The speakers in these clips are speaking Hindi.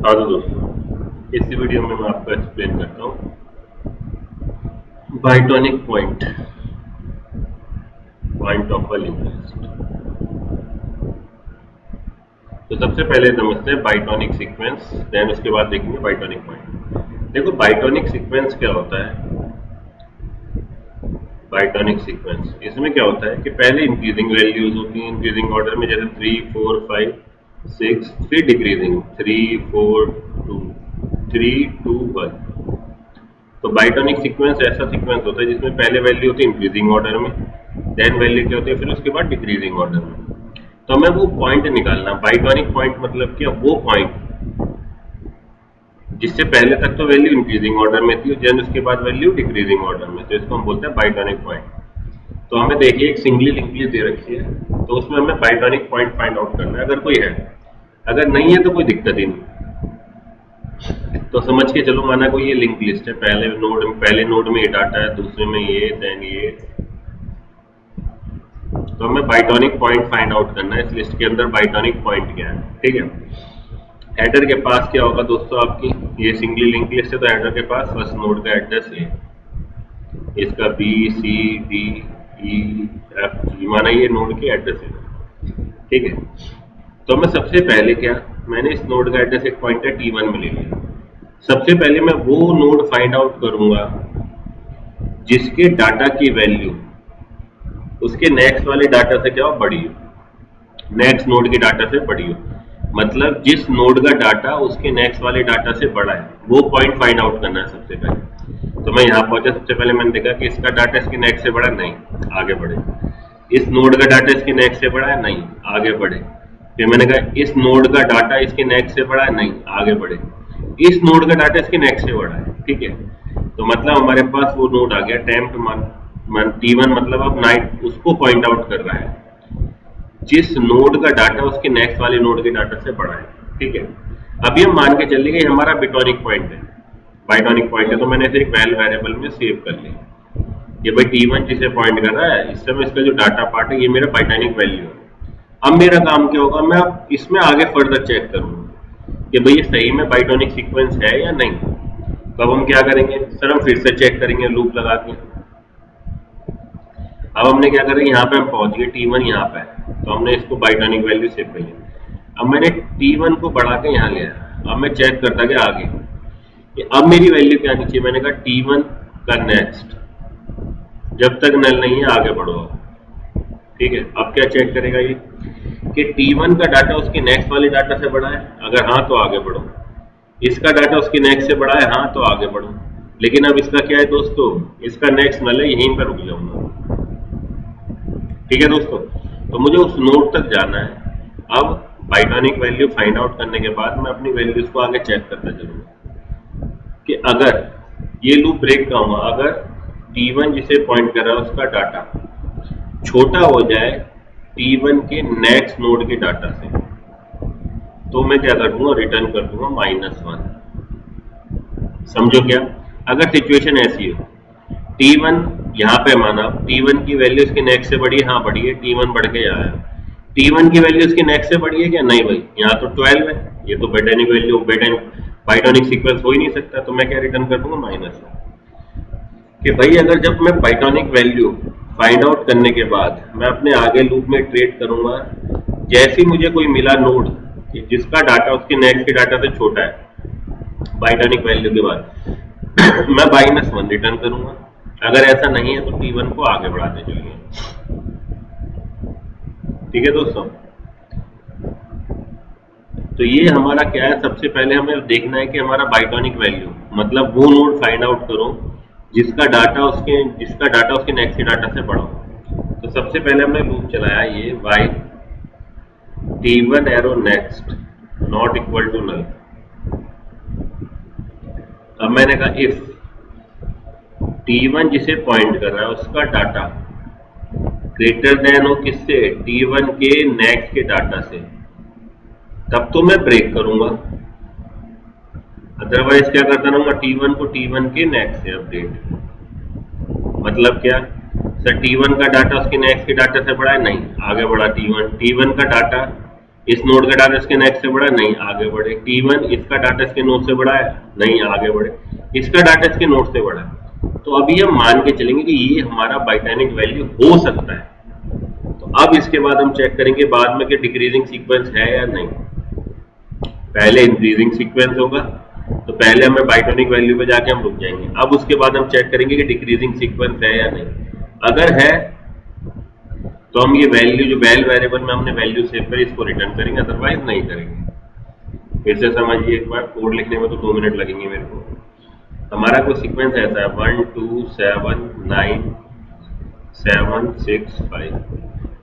हाँ तो दोस्तों, इस वीडियो में मैं आपको एक्सप्लेन करता हूँ bitonic point of a link list. तो सबसे पहले समझते हैं बाइटॉनिक सीक्वेंस, देन उसके बाद देखेंगे बाइटॉनिक पॉइंट। देखो बाइटॉनिक सीक्वेंस क्या होता है। बाइटॉनिक सीक्वेंस इसमें क्या होता है कि पहले इंक्रीजिंग वैल्यूज होती हैं इंक्रीजिंग ऑर्डर में, जैसे 3 4 5 6, फिर डिक्रीजिंग 3 4 2 3 2 1। तो बाइटॉनिक सीक्वेंस ऐसा सीक्वेंस होता है जिसमें पहले वैल्यू होती है इंक्रीजिंग ऑर्डर में, देन वैल्यू क्या होती है फिर उसके बाद डिक्रीजिंग ऑर्डर में। तो हमें वो पॉइंट निकालना। बाइटॉनिक पॉइंट मतलब क्या, वो पॉइंट जिससे पहले तक तो वैल्यू इंक्रीजिंग ऑर्डर में थी, देन उसके बाद वैल्यू डिक्रीजिंग ऑर्डर में, तो इसको हम बोलते हैं बाइटॉनिक पॉइंट। तो हमें देखिए एक सिंगली लिंक लिस्ट दे रखी है, तो उसमें हमें बाइटॉनिक पॉइंट फाइंड आउट करना है अगर कोई है। अगर नहीं है तो कोई दिक्कत ही नहीं। तो समझ के चलो, माना कोई ये लिंक लिस्ट है, पहले नोड में ये डाटा है, दूसरे में ये, देन ये। तो हमें बाइटॉनिक पॉइंट फाइंड आउट करना है इस लिस्ट के अंदर बाइटॉनिक पॉइंट क्या है। ठीक है, हेडर के पास क्या होगा दोस्तों, आपकी ये सिंगली लिंक लिस्ट है तो हेडर के पास फर्स्ट नोड का एड्रेस है, इसका B C D E F G, माना ये नोड के एड्रेस है। ठीक है, तो मैं सबसे पहले क्या, मैंने इस नोड का एड्रेस एक पॉइंटर T1 में ले लिया। सबसे पहले मैं वो नोड फाइंड आउट करूंगा जिसके डाटा की वैल्यू उसके नेक्स्ट वाले डाटा से क्या हो, बड़ी हो, नेक्स्ट नोड के डाटा से बड़ी हो। मतलब जिस नोड का डाटा उसके नेक्स्ट वाले डाटा से बड़ा है, वो पॉइंट फाइंड आउट करना है सबसे पहले। तो मैं यहाँ पहुंचा, सबसे पहले मैंने देखा कि इसका डाटा इसके नेक्स्ट से बड़ा है, नहीं, आगे बढ़े। इस नोड का डाटा इसके नेक्स्ट से बड़ा है, नहीं, आगे बढ़े। फिर मैंने कहा इस नोड का डाटा इसके नेक्स्ट से बड़ा है, नहीं, आगे बढ़े। इस नोड का डाटा इसके नेक्स्ट से बड़ा है। ठीक है, तो मतलब हमारे पास वो नोड आ गया टेम्प्ट मन T1, मतलब अब नाइट उसको पॉइंट आउट कर रहा है जिस नोड का डाटा उसके नेक्स्ट वाले नोड के डाटा से बड़ा है। ठीक है, अभी हम मान के चलेंगे हमारा बाइटॉनिक पॉइंट है, बाइटॉनिक पॉइंट है, तो मैंने इसे एक वैल वेरिएबल में सेव कर लिया। ये भाई T1 जिसे पॉइंट कर रहा है, इस समय इसका जो डाटा पार्ट है ये मेरा बाइटॉनिक वैल्यू है। अब मेरा काम क्या होगा, मैं अब इसमें आगे फर्दर चेक करूंगा कि भाई ये सही में बाइटॉनिक सीक्वेंस है या नहीं। तो अब हम क्या करेंगे सर, हम फिर से चेक करेंगे लूप लगा के। अब हमने क्या करें, यहाँ पे हम पहुंच गए, T1 यहाँ पे है, तो हमने इसको बाइटॉनिक वैल्यू सेव कर लिया। अब मैंने T1 को बढ़ा के यहाँ लिया, अब मैं चेक करता गया आगे कि अब मेरी वैल्यू क्या आनी चाहिए। मैंने कहा T1 का नेक्स्ट, जब तक नल नहीं है आगे बढ़ो। ठीक है, अब क्या चेक करेगा ये कि T1 का डाटा उसके नेक्स्ट वाले डाटा से बड़ा है, अगर हाँ तो आगे बढ़ो। इसका डाटा उसके नेक्स्ट से बड़ा है, हाँ तो आगे बढ़ो। लेकिन अब इसका क्या है दोस्तों, इसका नेक्स्ट नल है, यहीं पर रुक जाऊंगा। ठीक है दोस्तों, तो मुझे उस नोड तक जाना है। अब बाइटॉनिक वैल्यू फाइंड आउट करने के बाद मैं अपनी वैल्यूज को आगे चेक करता चलूंगा कि अगर ये लूप ब्रेक का हुआ, अगर T1 जिसे पॉइंट कर रहा है उसका डाटा छोटा हो जाए T1 के नेक्स्ट नोड के डाटा से, तो मैं क्या कर दूंगा, रिटर्न कर दूंगा -1। समझो क्या, अगर सिचुएशन ऐसी हो T1 यहाँ पे माना T1 की वैल्यू इसके नेक्स्ट से बड़ी है, हाँ बड़ी है, T1 बढ़ के आया। T1 की वैल्यू इसके नेक्स्ट से बड़ी है क्या, नहीं भाई, यहाँ तो 12 है, ये तो बाइटॉनिक वैल्यू बाइटॉनिक सीक्वेंस हो ही नहीं सकता। तो मैं क्या रिटर्न कर दूंगा, -1। कि भाई अगर जब मैं बाइटॉनिक वैल्यू फाइंड आउट करने के बाद मैं अपने आगे लूप में ट्रेड करूंगा, जैसे मुझे कोई मिला नोड जिसका डाटा उसके नेक्स्ट के डाटा से छोटा है बाइटॉनिक वैल्यू के बाद, मैं -1 रिटर्न करूंगा। अगर ऐसा नहीं है तो T1 को आगे बढ़ाते चलिए। ठीक है दोस्तों, तो ये हमारा क्या है, सबसे पहले हमें देखना है कि हमारा बाइटॉनिक वैल्यू मतलब वो नोड फाइंड आउट करो जिसका डाटा उसके नेक्स्ट के डाटा से बड़ा हो। तो सबसे पहले हमने लूप चलाया ये while T1 arrow next not equal to null. अब मैंने कहा इफ T1 जिसे पॉइंट कर रहा है उसका डाटा ग्रेटर देन हो किससे, T1 के नेक्स्ट के डाटा से, तब तो मैं ब्रेक करूंगा। अदरवाइज क्या करता रहूंगा, T1 को T1 के नेक्स्ट से अपडेट। मतलब क्या सर, T1 का डाटा उसके नेक्स्ट के डाटा से बड़ा है, नहीं, आगे बढ़ा T1 का डाटा इस नोड का डाटा इसके नेक्स्ट से बड़ा है, नहीं आगे बढ़े। T1 इसका डाटा इसके नोड से बड़ा है, नहीं आगे बढ़े। इसका डाटा इसके नोड से बड़ा है। तो अभी हम मान के चलेंगे कि ये हमारा बाइटैनिक वैल्यू हो सकता है। तो अब इसके बाद हम चेक करेंगे बाद में कि डिक्रीजिंग सीक्वेंस है या नहीं। पहले इंक्रीजिंग सीक्वेंस होगा, तो पहले हमें बाइटोनिक वैल्यू पे जाके हम रुक जाएंगे। अब उसके बाद हम चेक करेंगे कि डिक्रीजिंग सीक्वेंस है या नहीं। अगर है तो हम ये वैल्यू जो वेल वेरिएबल में हमने वैल्यू सेव करी इसको रिटर्न करेंगे, अदरवाइज नहीं करेंगे। फिर से समझिए एक बार, कोड लिखने में तो 2 मिनट लगेंगे मेरे को। हमारा कोई सीक्वेंस ऐसा है 1 2 7 9 7 6 5।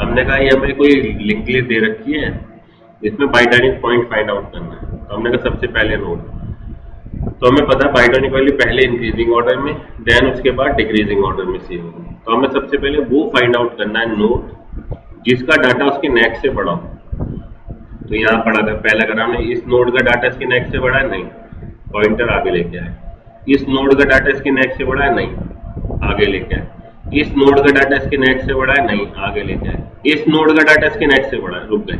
हमने कहा ये हमें कोई लिंक लिस्ट दे रखी है जिसमें बाइटोनिक पॉइंट फाइंड आउट करना है। तो हमने कहा सबसे पहले नोड, तो हमें पता है बाइटोनिक वैल्यू पहले इंक्रीजिंग ऑर्डर में, देन उसके बाद डिक्रीजिंग ऑर्डर में सेव होगी। तो हमें सबसे पहले वो फाइंड आउट करना है नोड जिसका डाटा उसके नेक्स्ट से बड़ा हो। तो यहाँ पढ़ा था पहले, अगर हमने इस नोड का डाटा इसके नेक्स्ट से बड़ा है, नहीं, पॉइंटर आगे लेके आए। इस नोड का डाटा इसके नेक्स्ट से बड़ा है, नहीं, आगे लेके आए। इस नोड का डाटा इसके नेक्स्ट से बड़ा है, नहीं, आगे लेके आए। इस नोड का डाटा इसके नेक्स्ट से बड़ा है, रुक गए।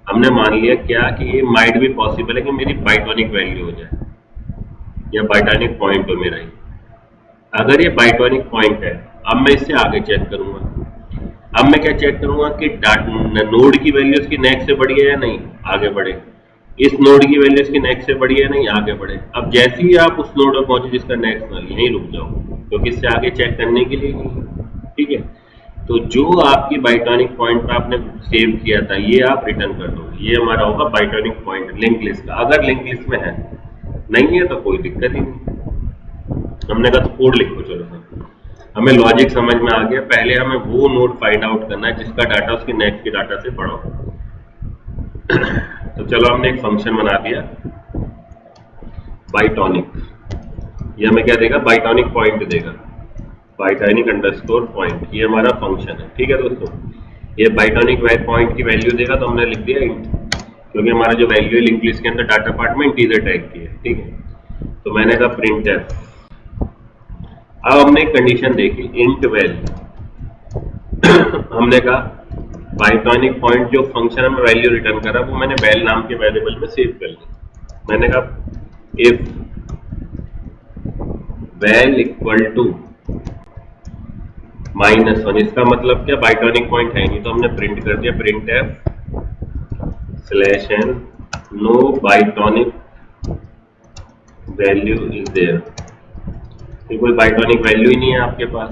हमने मान लिया क्या कि ये माइट भी पॉसिबल है कि मेरी बाइटोनिक वैल्यू हो जाए या बाइटोनिक पॉइंट हो मेरा ही। अगर ये बाइटोनिक पॉइंट है, अब मैं इससे आगे चेक करूंगा। अब मैं क्या चेक करूंगा कि नोड की वैल्यू इसकी नेक्स्ट से बड़ी है या नहीं, आगे बढ़े। इस नोड की वैल्यू इसकी नेक्स्ट से बड़ी है नहीं, आगे बढ़े। अब जैसे ही आप उस नोड पर पहुंचे जिसका नेक्स्ट नल, यहीं रुक जाओ, क्योंकि इससे आगे चेक करने के लिए नहीं। ठीक है, तो जो आपकी बाइटोनिक पॉइंट पर आपने सेव किया था ये आप रिटर्न कर दो। ये हमारा होगा बाइटोनिक पॉइंट लिंक लिस्ट का। अगर लिंक लिस्ट में है, नहीं है तो कोई दिक्कत ही नहीं। हमने कहा तो कोड लिखो। चलो सर, हमें लॉजिक समझ में आ गया। पहले हमें वो नोड फाइंड आउट करना है जिसका डाटा उसके नेक्स्ट के डाटा से बड़ा हो। तो चलो हमने एक फंक्शन बना दिया बाइटोनिक। ये हमें क्या देगा, बाइटोनिक पॉइंट देगा, बाइटोनिक अंडरस्कोर पॉइंट। ये हमारा फंक्शन है। ठीक है दोस्तों, ये बाइटोनिक पॉइंट की वैल्यू देगा, तो हमने लिख दिया इंट, क्योंकि हमारा जो वैल्यू है लिंक लिस्ट के अंदर डाटा पार्ट में इंटीजर टाइप की है। ठीक है, तो मैंने कहा प्रिंट एफ। अब हमने एक कंडीशन देखी, इंट वेल। हमने कहा बाइटोनिक पॉइंट जो फंक्शन में वैल्यू रिटर्न करा वो मैंने वेल नाम के वेरिएबल में सेव कर लिया। मैंने कहा इफ वेल इक्वल टू -1, इसका मतलब क्या, बाइटोनिक पॉइंट है नहीं, तो हमने प्रिंट कर दिया print F /n no bitonic value is there. कोई बाइटोनिक वैल्यू ही नहीं है आपके पास।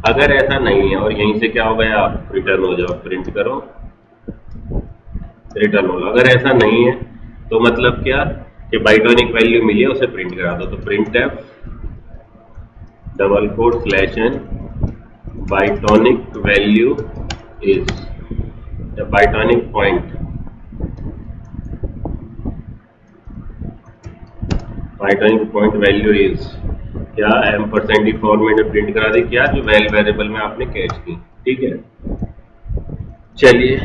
अगर ऐसा नहीं है और यहीं से क्या हो गया, आप रिटर्न हो जाओ, प्रिंट करो, रिटर्न होगा। अगर ऐसा नहीं है तो मतलब क्या कि बाइटोनिक वैल्यू मिली है उसे प्रिंट करा दो। तो print F /n bitonic value is, bitonic point, bitonic point value is क्या, एम% फॉर्मेट में प्रिंट करा दी क्या, जो वेल वेरिएबल में आपने कैच की। ठीक है, चलिए,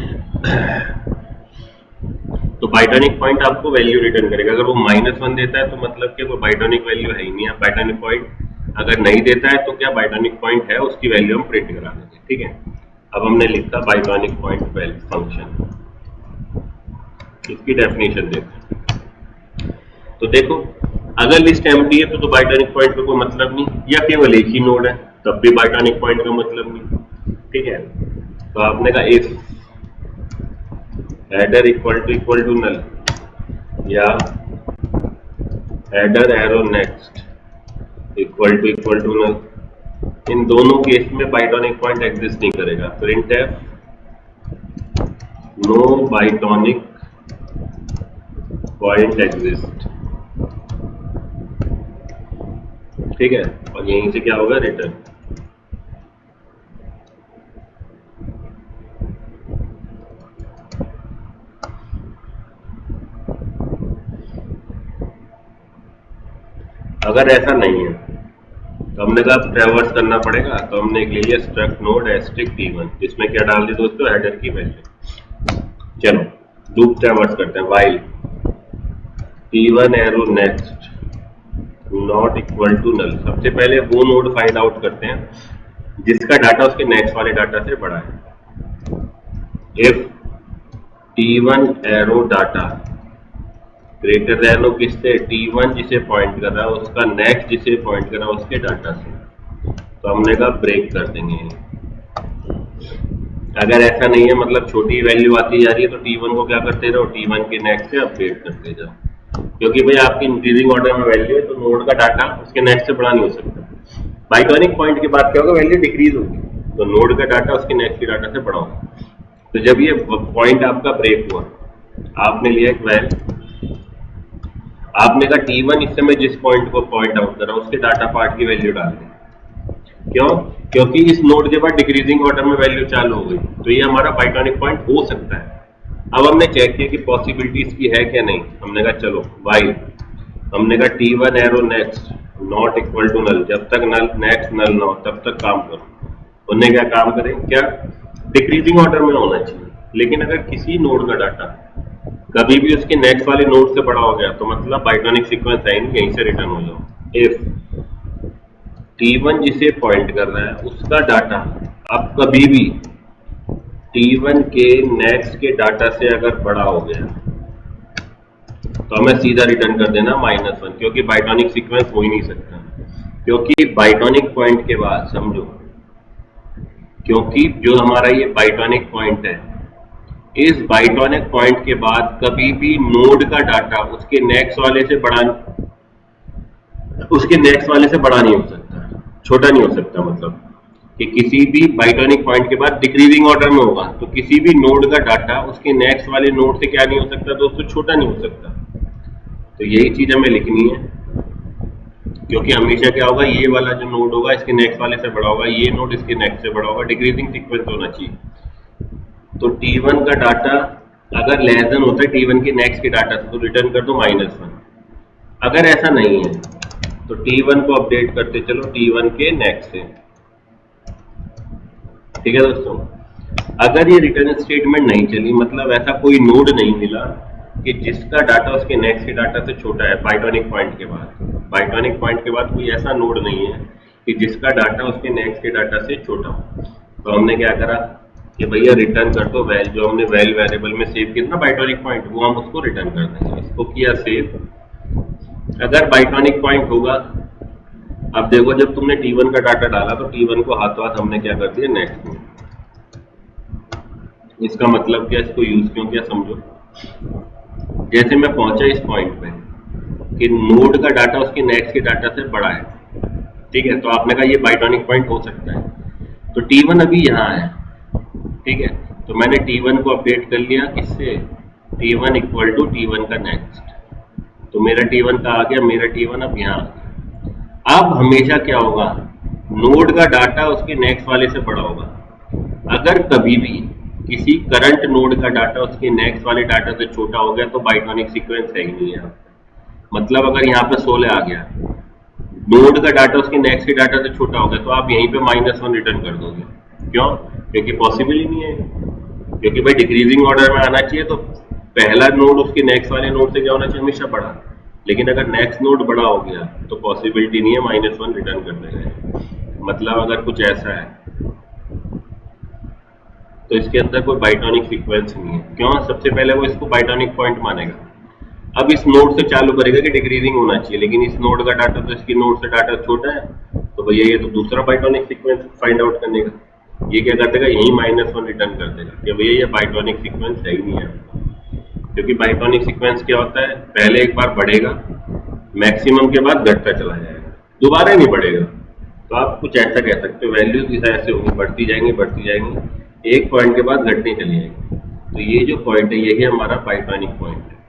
तो बाइटोनिक पॉइंट आपको वैल्यू रिटर्न करेगा। अगर वो -1 देता है तो मतलब कि वो बाइटोनिक वैल्यू है ही नहीं है। बाइटोनिक पॉइंट अगर नहीं देता है तो क्या, बाइटोनिक पॉइंट है, उसकी वैल्यू हम प्रिंट करा देंगे। ठीक है, अब हमने लिखा बाइटोनिक पॉइंट वेल फंक्शन, इसकी डेफिनेशन देखो। तो देखो, अगर लिस्ट एम्प्टी है तो बाइटोनिक पॉइंट का कोई मतलब नहीं, या केवल एक ही नोड है तब भी बाइटोनिक पॉइंट का मतलब नहीं। ठीक है, तो आपने कहा if header equal to null या header arrow next equal to null, इन दोनों केस में बाइटोनिक पॉइंट एग्जिस्ट नहीं करेगा। Print F no bitonic point exist. ठीक है, और यहीं से क्या होगा, रिटर्न। अगर ऐसा नहीं है तो हमने कहा ट्रैवर्स करना पड़ेगा, तो हमने ले लिया स्ट्रक्ट नोड *T1, जिसमें क्या डाल दी दोस्तों, हेडर की वैल्यू। चलो लूप ट्रैवर्स करते हैं, while T1 arrow next not equal to null. सबसे पहले वो नोड फाइंड आउट करते हैं जिसका डाटा उसके नेक्स्ट वाले डाटा से बड़ा है। If T1 arrow data greater than हो किससे, T1 जिसे पॉइंट कर रहा है उसका नेक्स्ट जिसे पॉइंट कर रहा है उसके डाटा से, तो हमने कहा ब्रेक कर देंगे। अगर ऐसा नहीं है, मतलब छोटी वैल्यू आती जा रही है, तो T1 को क्या करते रहो, T1 के नेक्स्ट से अपडेट करते जाओ, क्योंकि भाई आपकी इंक्रीजिंग ऑर्डर में वैल्यू है तो नोड का डाटा उसके नेक्स्ट से बड़ा नहीं हो सकता। बाइटॉनिक पॉइंट के बाद क्या होगा, वैल्यू डिक्रीज होगी, तो नोड का डाटा उसके नेक्स्ट के डाटा से बड़ा होगा। तो जब ये पॉइंट आपका ब्रेक हुआ, आपने लिया एक वैल्यू, आपने कहा T1 इस समय जिस पॉइंट को पॉइंट आउट कर रहा है उसके डाटा पार्ट की वैल्यू डाल दें। क्यों? क्योंकि इस नोड के बाद डिक्रीजिंग ऑर्डर में वैल्यू चालू हो गई, तो ये हमारा बाइटॉनिक पॉइंट हो सकता है। अब हमने चेक किया कि पॉसिबिलिटी इसकी है क्या नहीं, हमने कहा चलो वाइल, हमने कहा T1 arrow next not equal to null, जब तक नल नेक्स्ट नल ना हो तब तक काम करो। उन्होंने क्या काम करें, क्या डिक्रीजिंग ऑर्डर में होना चाहिए, लेकिन अगर किसी नोड का डाटा कभी भी उसके नेक्स्ट वाले नोड से बड़ा हो गया तो मतलब बाइटॉनिक सीक्वेंस है नहीं, यहीं से रिटर्न हो जाओ। इफ T1 जिसे पॉइंट कर रहा है उसका डाटा अब कभी भी T1 के नेक्स्ट के डाटा से अगर बड़ा हो गया तो हमें सीधा रिटर्न कर देना -1, क्योंकि बाइटॉनिक सीक्वेंस हो ही नहीं सकता। क्योंकि बाइटॉनिक पॉइंट के बाद समझो, क्योंकि जो हमारा ये बाइटॉनिक पॉइंट है, इस बाइटॉनिक पॉइंट के बाद कभी भी नोड का डाटा उसके नेक्स्ट वाले से बड़ा नहीं हो सकता, छोटा नहीं हो सकता। मतलब कि किसी भी बाइटॉनिक पॉइंट के बाद डिक्रीजिंग ऑर्डर में होगा तो किसी भी नोड का डाटा उसके नेक्स्ट वाले नोड से क्या नहीं हो सकता दोस्तों, छोटा नहीं हो सकता। तो यही चीज हमें लिखनी है, क्योंकि हमेशा क्या होगा, ये वाला जो नोड होगा इसके नेक्स्ट वाले से बड़ा होगा, ये नोड इसके नेक्स्ट से बड़ा होगा, डिक्रीजिंग सीक्वेंस होना चाहिए। तो T1 का डाटा अगर लेस देन होता है T1 के नेक्स्ट के डाटा से तो रिटर्न कर दो -1। अगर ऐसा नहीं है तो T1 को अपडेट करते चलो T1 के नेक्स्ट से। ठीक है दोस्तों, अगर ये रिटर्न स्टेटमेंट नहीं चली, मतलब ऐसा कोई नोड नहीं मिला कि जिसका डाटा उसके नेक्स्ट के डाटा से छोटा है बाइटॉनिक पॉइंट के बाद कोई ऐसा नोड नहीं है कि जिसका डाटा उसके नेक्स्ट के डाटा से छोटा हो, तो हमने क्या करा कि भैया रिटर्न कर दो वैल, जो हमने वैल वेरिएबल में सेव किया ना बाइटॉनिक पॉइंट, वो हम उसको रिटर्न कर देंगे। इसको किया सेव। अगर बाइटॉनिक पॉइंट होगा, अब देखो जब तुमने T1 का डाटा डाला तो T1 को हाथों हाथ हमने क्या कर दिया, नेक्स्ट में। इसका मतलब क्या, इसको यूज क्यों किया समझो। जैसे मैं पहुंचा इस पॉइंट पे कि नोड का डाटा उसके नेक्स्ट के डाटा से बड़ा है, ठीक है, तो आपने कहा ये बाइटॉनिक पॉइंट हो सकता है, तो T1 अभी यहाँ है, ठीक है, तो मैंने T1 को अपडेट कर लिया किससे, T1 इक्वल टू T1 का नेक्स्ट, तो मेरा T1 का आ गया, मेरा T1 अब यहाँ आ गया। अब हमेशा क्या होगा, नोड का डाटा उसके नेक्स्ट वाले से बड़ा होगा। अगर कभी भी किसी करंट नोड का डाटा उसके नेक्स्ट वाले डाटा से छोटा हो गया तो बाइटॉनिक सीक्वेंस है ही नहीं है। मतलब अगर यहाँ पे 16 आ गया, नोड का डाटा उसके नेक्स्ट के डाटा से छोटा हो गया, तो आप यहीं पे -1 रिटर्न कर दोगे। क्यों? क्योंकि पॉसिबल ही नहीं है, क्योंकि भाई डिक्रीजिंग ऑर्डर में आना चाहिए तो पहला नोड उसके नेक्स्ट वाले नोड से क्या होना चाहिए, हमेशा बड़ा। लेकिन अगर नेक्स्ट नोड बड़ा हो गया तो पॉसिबिलिटी नहीं है -1 रिटर्न कर देगा। मतलब अगर कुछ ऐसा है तो इसके अंदर कोई बाइटॉनिक सीक्वेंस नहीं है। क्यों? सबसे पहले वो इसको बाइटॉनिक पॉइंट मानेगा। अब इस नोड से चालू करेगा कि डिक्रीजिंग होना चाहिए, लेकिन इस नोड का डाटा तो इसकी नोड से डाटा छोटा है, तो भैया ये तो दूसरा बाइटॉनिक सीक्वेंस फाइंड आउट करने का, ये क्या कर देगा, यही -1 रिटर्न कर देगा कि भैया ये बाइटॉनिक सीक्वेंस है ही नहीं है। क्योंकि बाइटॉनिक सीक्वेंस क्या होता है, पहले एक बार बढ़ेगा, मैक्सिमम के बाद घटता चला जाएगा, दोबारा नहीं बढ़ेगा। तो आप कुछ ऐसा कह सकते हो, वैल्यूज ऐसे होंगी, बढ़ती जाएंगी, एक पॉइंट के बाद घटने चली जाएगी। तो ये जो पॉइंट है यही हमारा बाइटॉनिक पॉइंट है।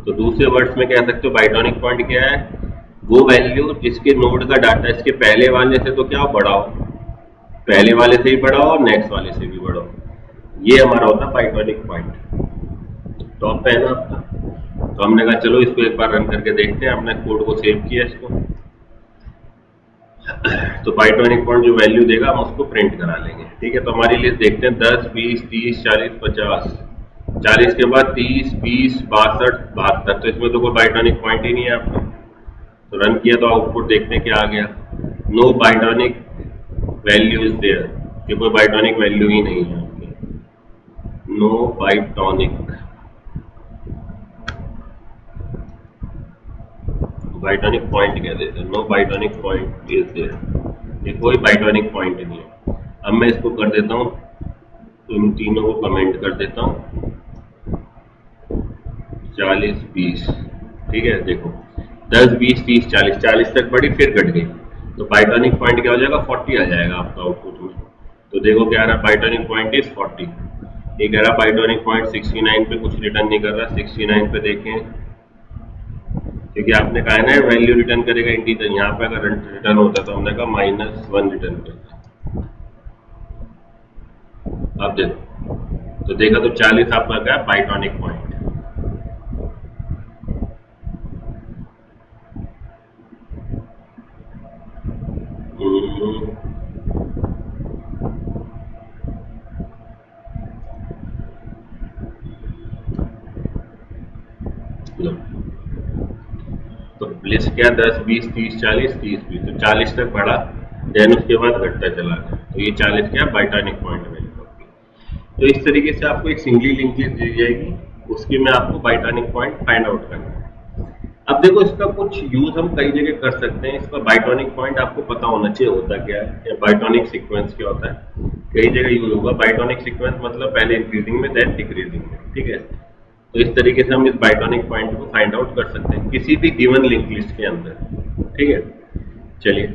तो दूसरे वर्ड्स में कह सकते हो बाइटॉनिक पॉइंट क्या है, वो वैल्यू जिसके नोड का डाटा इसके पहले वाले से तो क्या बड़ा हो, पहले वाले से भी बड़ा हो और नेक्स्ट वाले से भी बड़ा हो, ये हमारा होता है बाइटॉनिक पॉइंट। टॉप पे है ना आपका। तो हमने कहा चलो इसको एक बार रन करके देखते हैं, हमने कोड को सेव किया इसको। तो बाइटॉनिक पॉइंट जो वैल्यू देगा हम उसको प्रिंट करा लेंगे। ठीक है, तो हमारी लिस्ट देखते हैं 10, 20, 30, 40, 50, 40 के बाद 30, 20, 62, 72। तो इसमें तो कोई बाइटॉनिक पॉइंट ही नहीं है आपका। तो रन किया तो आउटपुट देखते हैं क्या आ गया, नो बाइटॉनिक वैल्यू इज देयर, कि कोई बाइटॉनिक वैल्यू ही नहीं है आपकी। नो बाइटॉनिक, बाइटॉनिक पॉइंट कह देते हैं, नो बाइटॉनिक पॉइंट इज देयर, ये कोई बाइटॉनिक पॉइंट नहीं है। अब मैं इसको कर देता हूँ, इन तीनों को कमेंट कर देता हूँ 40 20, ठीक है। देखो 10 20 30 40, 40 तक बढ़ी फिर घट गई, तो बाइटॉनिक पॉइंट क्या हो जाएगा, 40 आ जाएगा आपका आउटपुट में। तो देखो क्या आ रहा है, बाइटॉनिक पॉइंट इज 40। ये कह रहा बाइटॉनिक पॉइंट 69 पे कुछ रिटर्न नहीं कर रहा, 69 पे देखें, क्योंकि आपने कहा है ना वैल्यू रिटर्न करेगा इंटीजर, यहाँ पे अगर रिटर्न होता तो हमने कहा -1 रिटर्न करेगा। अब देखो, तो देखा तो 40 आपका क्या है, बाइटॉनिक पॉइंट। लो, तो लिस्ट क्या 10 20 30 40 30 20, तो 40 तक बढ़ा, देन उसके बाद घटता चला गया, तो ये 40 क्या बाइटॉनिक पॉइंट में। तो इस तरीके से आपको एक सिंगली लिंक लिस्ट दी जाएगी, उसकी में आपको बाइटॉनिक पॉइंट फाइंड आउट करना है। अब देखो इसका कुछ यूज हम कई जगह कर सकते हैं। इसका बाइटॉनिक पॉइंट आपको पता होना चाहिए होता क्या है, या बाइटॉनिक सीक्वेंस क्या होता है, कई जगह यूज होगा। बाइटॉनिक सीक्वेंस मतलब पहले इंक्रीजिंग में देन डिक्रीजिंग में, ठीक है। तो इस तरीके से हम इस बाइटॉनिक पॉइंट को फाइंड आउट कर सकते हैं किसी भी गिवन लिंक लिस्ट के अंदर, ठीक है। चलिए।